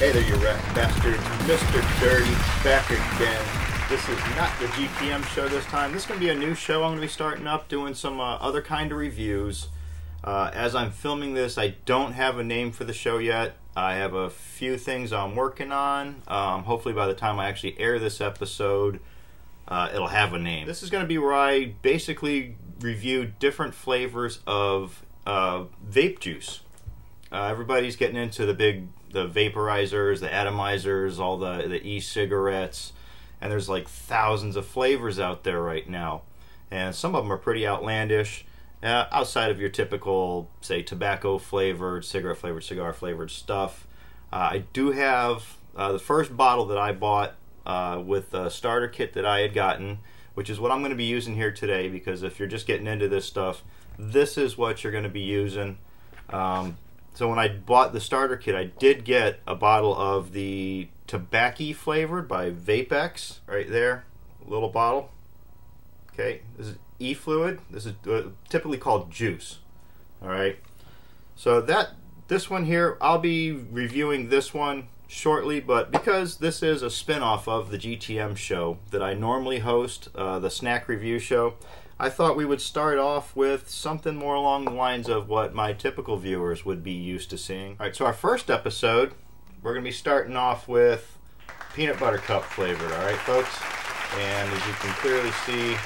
Hey there, you rat bastards. Mr. Dirty back again. This is not the GTM show this time. This is going to be a new show I'm going to be starting up, doing some other kind of reviews. As I'm filming this, I don't have a name for the show yet. I have a few things I'm working on. Hopefully by the time I actually air this episode, it'll have a name. This is going to be where I basically review different flavors of vape juice. Everybody's getting into the vaporizers, the atomizers, all the e-cigarettes, and there's like thousands of flavors out there right now. And some of them are pretty outlandish, outside of your typical, say, tobacco flavored, cigarette flavored, cigar flavored stuff. I do have the first bottle that I bought with the starter kit that I had gotten, which is what I'm going to be using here today, because if you're just getting into this stuff, this is what you're going to be using. So when I bought the starter kit, I did get a bottle of the tobacco flavored by VapeX, right there, a little bottle. Okay, this is e-fluid. This is typically called juice. All right, so this one here, I'll be reviewing this one shortly, but because this is a spin-off of the GTM show that I normally host, the snack review show, I thought we would start off with something more along the lines of what my typical viewers would be used to seeing. All right, so our first episode, we're going to be starting off with peanut butter cup flavored, all right, folks? And as you can clearly see,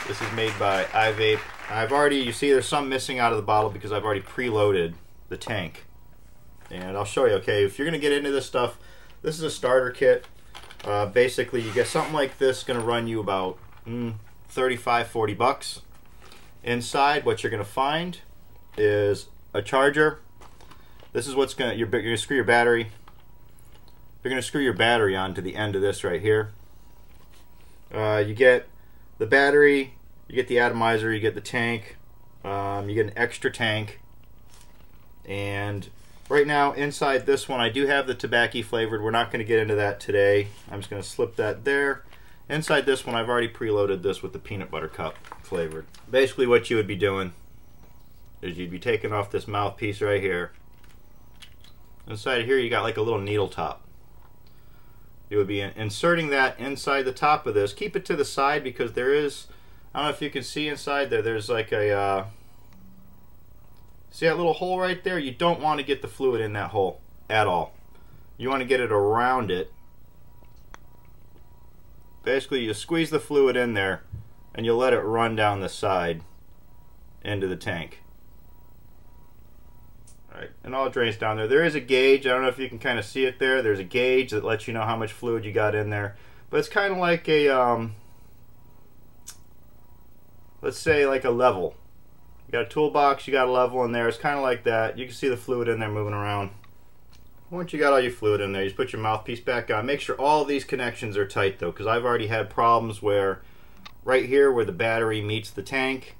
this is made by iVape. You see there's some missing out of the bottle because I've already preloaded the tank. And I'll show you, okay, if you're going to get into this stuff, this is a starter kit. Basically, you get something like this, going to run you about 35-40 bucks. Inside, what you're going to find is a charger. This is what's going to, you're going to screw your battery. You're going to screw your battery onto the end of this right here. You get the battery, you get the atomizer, you get the tank, you get an extra tank. And right now, inside this one, I do have the tobacco flavored. We're not going to get into that today. I'm just going to slip that there. Inside this one, I've already preloaded this with the peanut butter cup flavored. Basically, what you would be doing is you'd be taking off this mouthpiece right here. Inside of here, you got like a little needle top. You would be inserting that inside the top of this. Keep it to the side because there is, I don't know if you can see inside there, there's like a, see that little hole right there? You don't want to get the fluid in that hole at all. You want to get it around it. Basically, you squeeze the fluid in there and you let it run down the side into the tank. Alright, and all it drains down there. There is a gauge. I don't know if you can kind of see it there. There's a gauge that lets you know how much fluid you got in there. But it's kind of like a, let's say like a level. You got a toolbox, you got a level in there. It's kind of like that. You can see the fluid in there moving around. Once you got all your fluid in there, you just put your mouthpiece back on. Make sure all these connections are tight though, because I've already had problems where right here where the battery meets the tank,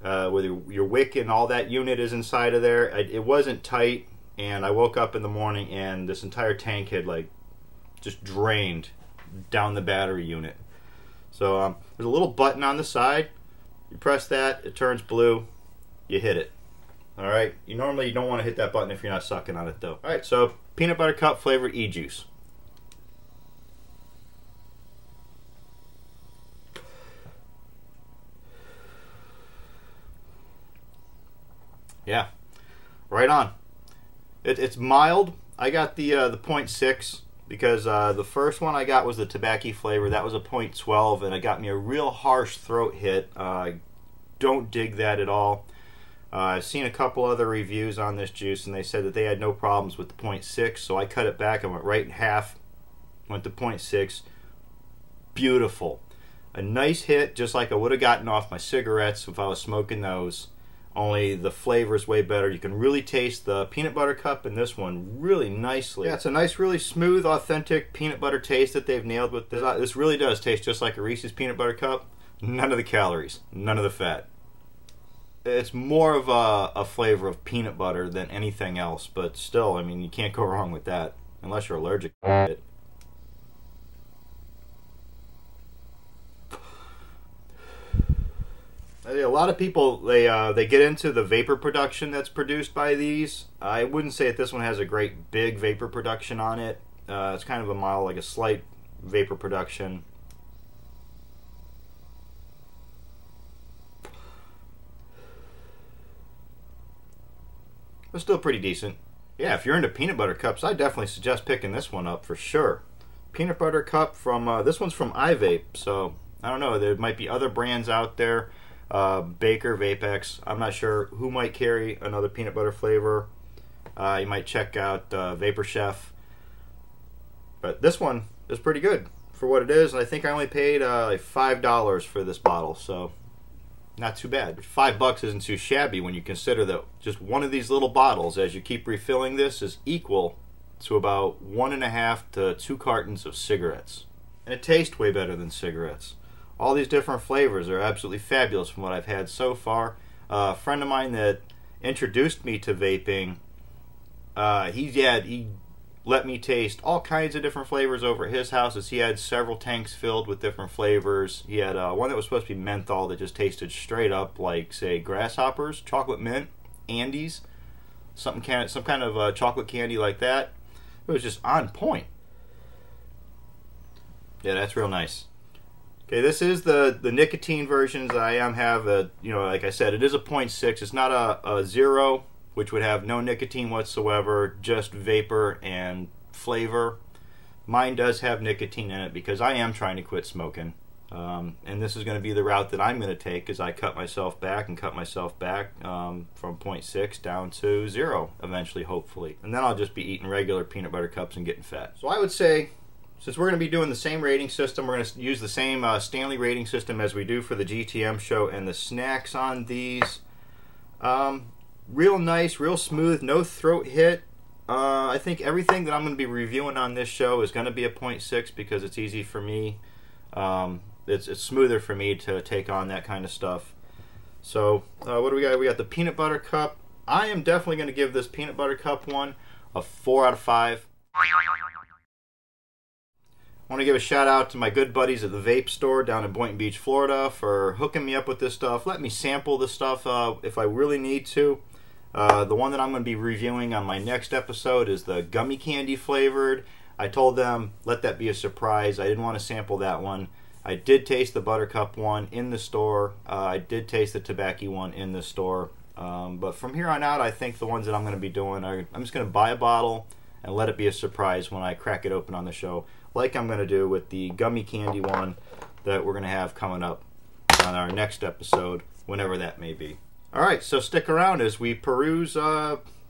where your wick and all that unit is inside of there, it wasn't tight, and I woke up in the morning and this entire tank had like just drained down the battery unit. So there's a little button on the side. You press that, it turns blue, you hit it. Alright, you normally don't want to hit that button if you're not sucking on it though. Alright, so peanut butter cup flavored e-juice. Yeah, right on. It's mild. I got the 0.6 because the first one I got was the tobacco flavor. That was a 0.12 and it got me a real harsh throat hit. Don't dig that at all. I've seen a couple other reviews on this juice and they said that they had no problems with the 0.6, so I cut it back and went right in half, went to 0.6. Beautiful. A nice hit, just like I would have gotten off my cigarettes if I was smoking those, only the flavor is way better. You can really taste the peanut butter cup in this one really nicely. Yeah, it's a nice, really smooth, authentic peanut butter taste that they've nailed with this. This really does taste just like a Reese's peanut butter cup. None of the calories, none of the fat. It's more of a flavor of peanut butter than anything else, but still, I mean, you can't go wrong with that unless you're allergic to it. A lot of people, they get into the vapor production that's produced by these. I wouldn't say that this one has a great big vapor production on it. It's kind of a mild, like a slight vapor production. But still pretty decent. Yeah, if you're into peanut butter cups, I definitely suggest picking this one up for sure. Peanut butter cup from, this one's from iVape, so I don't know, there might be other brands out there. Baker, Vapex, I'm not sure who might carry another peanut butter flavor. You might check out Vapor Chef. But this one is pretty good for what it is. I think I only paid like $5 for this bottle, so not too bad. $5 isn't too shabby when you consider that just one of these little bottles, as you keep refilling this, is equal to about 1.5 to 2 cartons of cigarettes. And it tastes way better than cigarettes. All these different flavors are absolutely fabulous from what I've had so far. A friend of mine that introduced me to vaping, he let me taste all kinds of different flavors over at his house, as he had several tanks filled with different flavors. He had one that was supposed to be menthol that just tasted straight up like, say, grasshoppers, chocolate mint, Andes, some kind of chocolate candy like that. It was just on point. Yeah, that's real nice. Okay, this is the nicotine versions. I have you know, like I said, it is a 0.6. It's not a 0, which would have no nicotine whatsoever, just vapor and flavor. Mine does have nicotine in it because I am trying to quit smoking. And this is going to be the route that I'm going to take, as I cut myself back from 0.6 down to 0 eventually, hopefully. And then I'll just be eating regular peanut butter cups and getting fat. So I would say, since we're going to be doing the same rating system, we're going to use the same Stanley rating system as we do for the GTM show, and the snacks on these, real nice, real smooth, no throat hit. I think everything that I'm going to be reviewing on this show is going to be a 0.6 because it's easy for me. It's smoother for me to take on that kind of stuff. So what do we got? We got the peanut butter cup. I am definitely going to give this peanut butter cup one a 4 out of 5. I want to give a shout out to my good buddies at the Vape Store down in Boynton Beach, Florida, for hooking me up with this stuff. Let me sample the stuff if I really need to. The one that I'm going to be reviewing on my next episode is the gummy candy flavored. I told them, let that be a surprise. I didn't want to sample that one. I did taste the Buttercup one in the store. I did taste the Tobacco one in the store. But from here on out, I think the ones that I'm going to be doing are, I'm just going to buy a bottle and let it be a surprise when I crack it open on the show, like I'm going to do with the gummy candy one that we're going to have coming up on our next episode, whenever that may be. Alright, so stick around as we peruse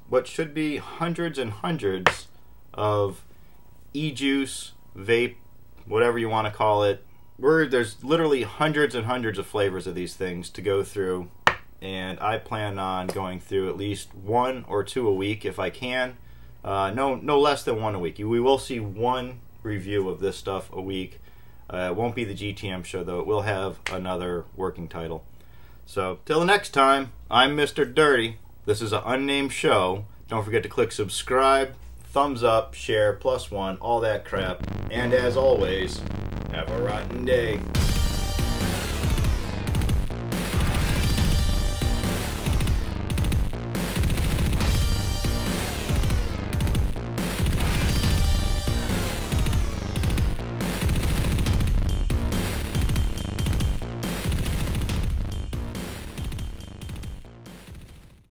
what should be hundreds and hundreds of e-juice, vape, whatever you want to call it. There's literally hundreds and hundreds of flavors of these things to go through, and I plan on going through at least 1 or 2 a week if I can. No less than 1 a week. We will see 1 review of this stuff a week. It won't be the GTM show, though. It will have another working title. So, till the next time, I'm Mr. Dirty. This is an unnamed show. Don't forget to click subscribe, thumbs up, share, +1, all that crap. And as always, have a rotten day.